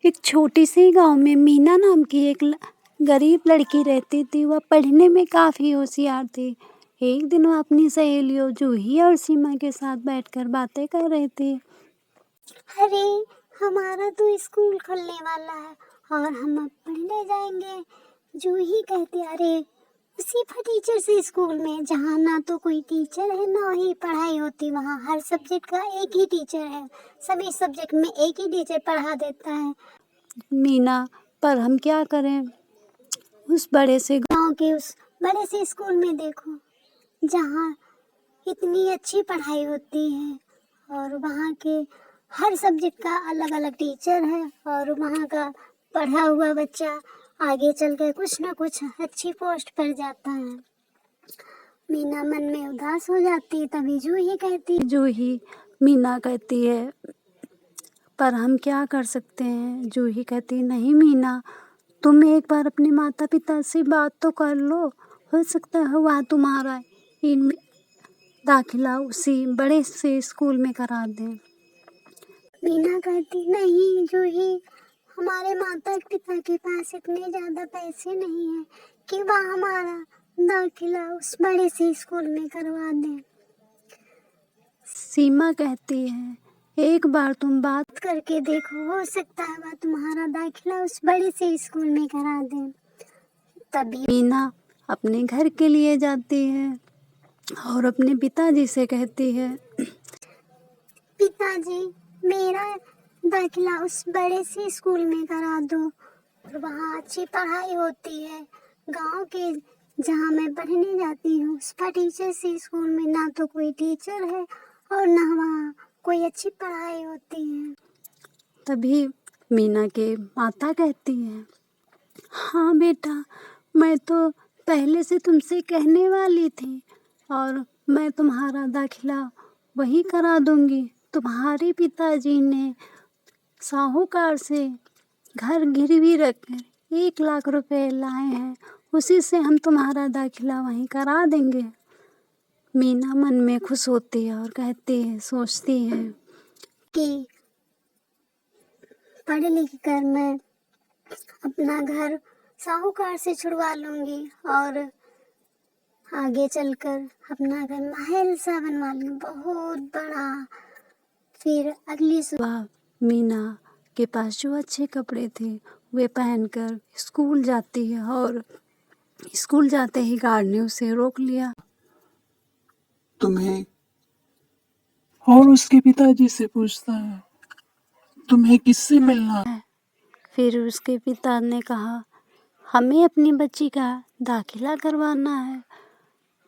एक छोटी सी गांव में मीना नाम की एक गरीब लड़की रहती थी। वह पढ़ने में काफ़ी होशियार थी। एक दिन वह अपनी सहेलियों जूही और सीमा के साथ बैठकर बातें कर रही थी। अरे, हमारा तो स्कूल खुलने वाला है और हम अब पढ़ने जाएंगे। जूही कहती, अरे उसी फटीचर से स्कूल में जहाँ ना तो कोई टीचर है ना ही पढ़ाई होती। वहाँ हर सब्जेक्ट का एक ही टीचर है, सभी सब्जेक्ट में एक ही टीचर पढ़ा देता है। मीना, पर हम क्या करें? उस बड़े से गाँव के उस बड़े से स्कूल में देखो, जहाँ इतनी अच्छी पढ़ाई होती है और वहाँ के हर सब्जेक्ट का अलग अलग टीचर है और वहाँ का पढ़ा हुआ बच्चा आगे चलकर कुछ ना कुछ अच्छी पोस्ट पर जाता है। मीना मन में उदास हो जाती है। तभी जूही मीना कहती है, पर हम क्या कर सकते हैं? जूही कहती, नहीं मीना, तुम एक बार अपने माता पिता से बात तो कर लो। हो सकता है वह तुम्हारा इन दाखिला उसी बड़े से स्कूल में करा दें। मीना कहती, नहीं जूही, हमारे माता पिता के पास इतने ज़्यादा पैसे नहीं हैं कि वह हमारा दाखिला उस बड़े से स्कूल में करवा दें। सीमा कहती है, एक बार तुम बात करके देखो, हो सकता है वह तुम्हारा दाखिला उस बड़े से स्कूल में करा दें। तभी मीना अपने घर के लिए जाती है और अपने पिताजी से कहती है, पिताजी, मेरा दाखिला उस बड़े से स्कूल में करा दो और वहाँ अच्छी पढ़ाई होती है। गांव के जहाँ मैं पढ़ने जाती हूँ उस टीचर से स्कूल में ना तो कोई टीचर है और ना वहाँ कोई अच्छी पढ़ाई होती है। तभी मीना के माता कहती है, हाँ बेटा, मैं तो पहले से तुमसे कहने वाली थी और मैं तुम्हारा दाखिला वहीं करा दूंगी। तुम्हारे पिताजी ने साहूकार से घर गिरवी रखकर 1 लाख रुपए लाए हैं, उसी से हम तुम्हारा दाखिला वहीं करा देंगे। मीना मन में खुश होती है और कहती है, सोचती है कि पढ़ लिख कर मैं अपना घर साहूकार से छुड़वा लूंगी और आगे चलकर अपना घर महल सा बनवा लूंगी, बहुत बड़ा। फिर अगली सुबह मीना के पास जो अच्छे कपड़े थे वे पहनकर स्कूल जाती है और स्कूल जाते ही गार्ड ने उसे रोक लिया। तुम्हें और उसके पिताजी से पूछता है, तुम्हें किससे मिलना है? फिर उसके पिता ने कहा, हमें अपनी बच्ची का दाखिला करवाना है।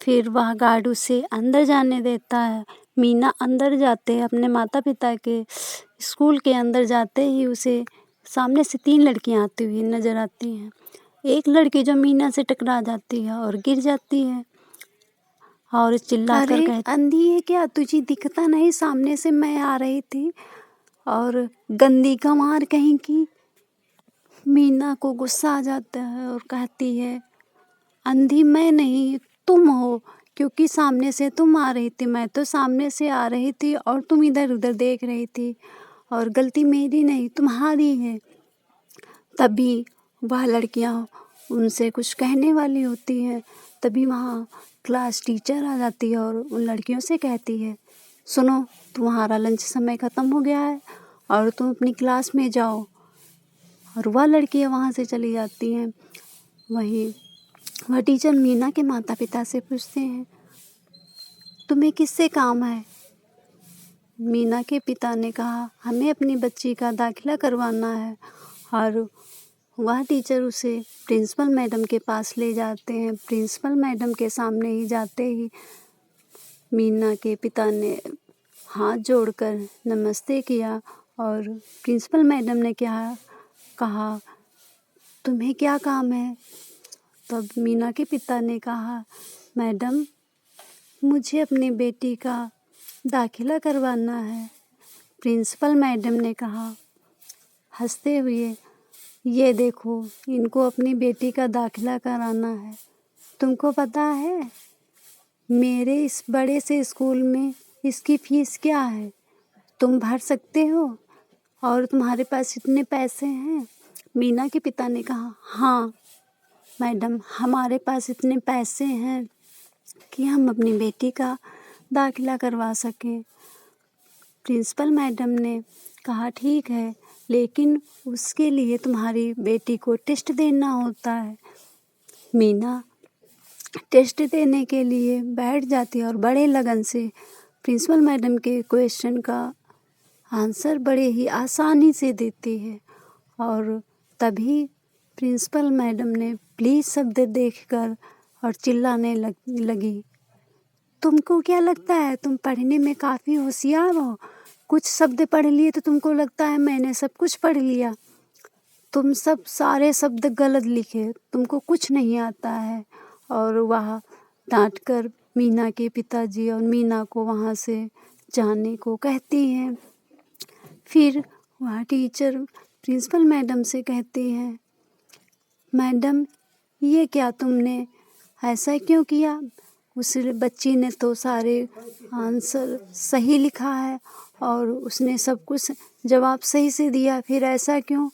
फिर वह गार्ड उसे अंदर जाने देता है। मीना अंदर जाते अपने माता पिता के स्कूल के अंदर जाते ही उसे सामने से 3 लड़कियां आती हुई नजर आती हैं। एक लड़की जो मीना से टकरा जाती है और गिर जाती है और चिल्लाकर कहती, अंधी है क्या? तुझे दिखता नहीं? सामने से मैं आ रही थी और गंदी गंवार कहीं की। मीना को गुस्सा आ जाता है और कहती है, अंधी मैं नहीं, तुम हो, क्योंकि सामने से तुम आ रही थी, मैं तो सामने से आ रही थी और तुम इधर उधर देख रही थी और गलती मेरी नहीं तुम्हारी है। तभी वह लड़कियां उनसे कुछ कहने वाली होती हैं। तभी वहाँ क्लास टीचर आ जाती है और उन लड़कियों से कहती है, सुनो, तुम्हारा लंच समय ख़त्म हो गया है और तुम अपनी क्लास में जाओ। और वह लड़कियां वहाँ से चली जाती हैं। वह टीचर मीना के माता पिता से पूछते हैं, तुम्हें किससे काम है? मीना के पिता ने कहा, हमें अपनी बच्ची का दाखिला करवाना है। और वह टीचर उसे प्रिंसिपल मैडम के पास ले जाते हैं। प्रिंसिपल मैडम के सामने ही जाते ही मीना के पिता ने हाथ जोड़कर नमस्ते किया और प्रिंसिपल मैडम ने क्या कहा, तुम्हें क्या काम है? तब मीना के पिता ने कहा, मैडम, मुझे अपनी बेटी का दाखिला करवाना है। प्रिंसिपल मैडम ने कहा हंसते हुए, ये देखो, इनको अपनी बेटी का दाखिला कराना है। तुमको पता है मेरे इस बड़े से स्कूल में इसकी फीस क्या है? तुम भर सकते हो? और तुम्हारे पास इतने पैसे हैं? मीना के पिता ने कहा, हाँ मैडम, हमारे पास इतने पैसे हैं कि हम अपनी बेटी का दाखिला करवा सकें। प्रिंसिपल मैडम ने कहा, ठीक है, लेकिन उसके लिए तुम्हारी बेटी को टेस्ट देना होता है। मीना टेस्ट देने के लिए बैठ जाती है और बड़े लगन से प्रिंसिपल मैडम के क्वेश्चन का आंसर बड़े ही आसानी से देती है। और तभी प्रिंसिपल मैडम ने प्लीज़ शब्द देखकर और चिल्लाने लगी, तुमको क्या लगता है तुम पढ़ने में काफ़ी होशियार हो? कुछ शब्द पढ़ लिए तो तुमको लगता है मैंने सब कुछ पढ़ लिया। तुम सब सारे शब्द गलत लिखे, तुमको कुछ नहीं आता है। और वह डांटकर मीना के पिताजी और मीना को वहाँ से जाने को कहती हैं। फिर वह टीचर प्रिंसिपल मैडम से कहती हैं, मैडम ये क्या तुमने ऐसा क्यों किया? उस बच्ची ने तो सारे आंसर सही लिखा है और उसने सब कुछ जवाब सही से दिया, फिर ऐसा क्यों?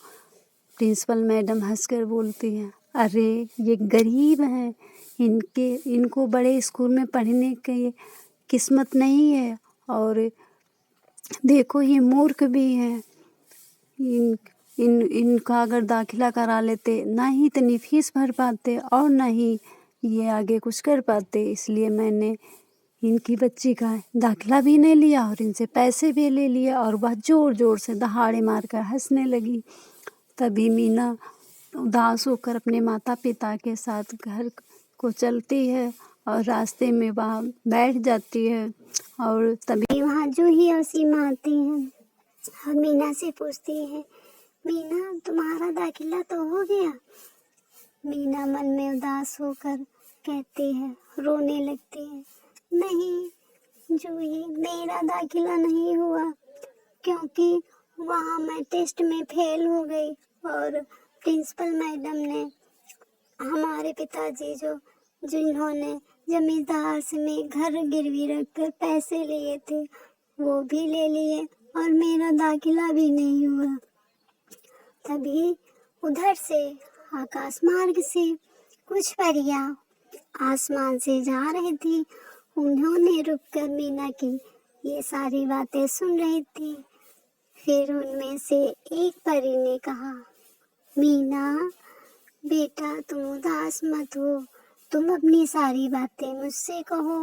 प्रिंसिपल मैडम हंसकर बोलती हैं, अरे ये गरीब हैं, इनको बड़े स्कूल में पढ़ने की किस्मत नहीं है। और देखो ये मूर्ख भी हैं, इनका अगर दाखिला करा लेते ना ही इतनी फीस भर पाते और ना ही ये आगे कुछ कर पाते, इसलिए मैंने इनकी बच्ची का दाखिला भी नहीं लिया और इनसे पैसे भी ले लिए। और वह ज़ोर ज़ोर से दहाड़े मारकर हंसने लगी। तभी मीना उदास होकर अपने माता पिता के साथ घर को चलती है और रास्ते में वहाँ बैठ जाती है। और तभी वहाँ जूही और सीमा आती हैं और मीना से पूछती है, मीना तुम्हारा दाखिला तो हो गया? मीना मन में उदास होकर कहती है, रोने लगती है, नहीं जूही, मेरा दाखिला नहीं हुआ क्योंकि वहाँ मैं टेस्ट में फेल हो गई और प्रिंसिपल मैडम ने हमारे पिताजी जिन्होंने जमींदार से मैं घर गिरवी रखकर पैसे लिए थे वो भी ले लिए और मेरा दाखिला भी नहीं हुआ। तभी उधर से आकाश मार्ग से कुछ परियां आसमान से जा रही थी। उन्होंने रुककर मीना की ये सारी बातें सुन रही थी। फिर उनमें से एक परी ने कहा, मीना बेटा तुम उदास मत हो, तुम अपनी सारी बातें मुझसे कहो।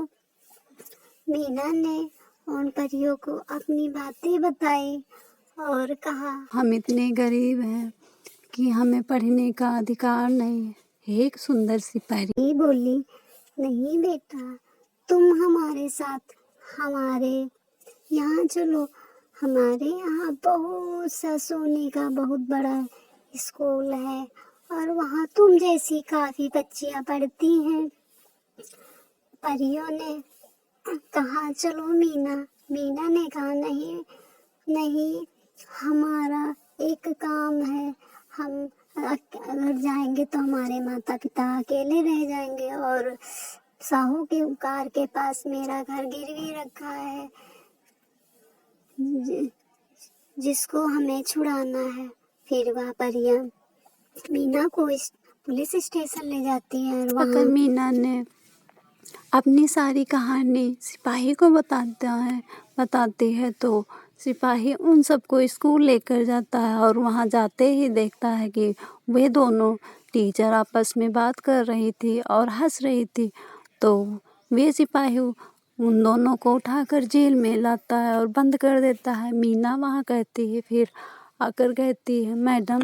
मीना ने उन परियों को अपनी बातें बताई और कहा, हम इतने गरीब हैं कि हमें पढ़ने का अधिकार नहीं है। एक सुंदर सी परी बोली, नहीं बेटा, तुम हमारे साथ हमारे यहाँ चलो। हमारे यहाँ बहुत सा सोने का बहुत बड़ा स्कूल है और वहाँ तुम जैसी काफ़ी बच्चियाँ पढ़ती हैं। परियों ने कहा, चलो मीना। मीना ने कहा, नहीं नहीं, हमारा एक काम है, हम अगर जाएंगे तो हमारे माता पिता अकेले रह जाएंगे और साहू के कार के पास मेरा घर गिरवी रखा है जिसको हमें छुड़ाना है। फिर वह परियां मीना को पुलिस स्टेशन ले जाती है और अगर वहाँ मीना ने अपनी सारी कहानी सिपाही को बताती है तो सिपाही उन सबको स्कूल लेकर जाता है और वहाँ जाते ही देखता है कि वे दोनों टीचर आपस में बात कर रही थी और हंस रही थी। तो वे सिपाही उन दोनों को उठाकर जेल में लाता है और बंद कर देता है। मीना वहाँ कहती है, फिर आकर कहती है, मैडम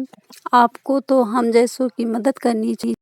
आपको तो हम जैसों की मदद करनी चाहिए।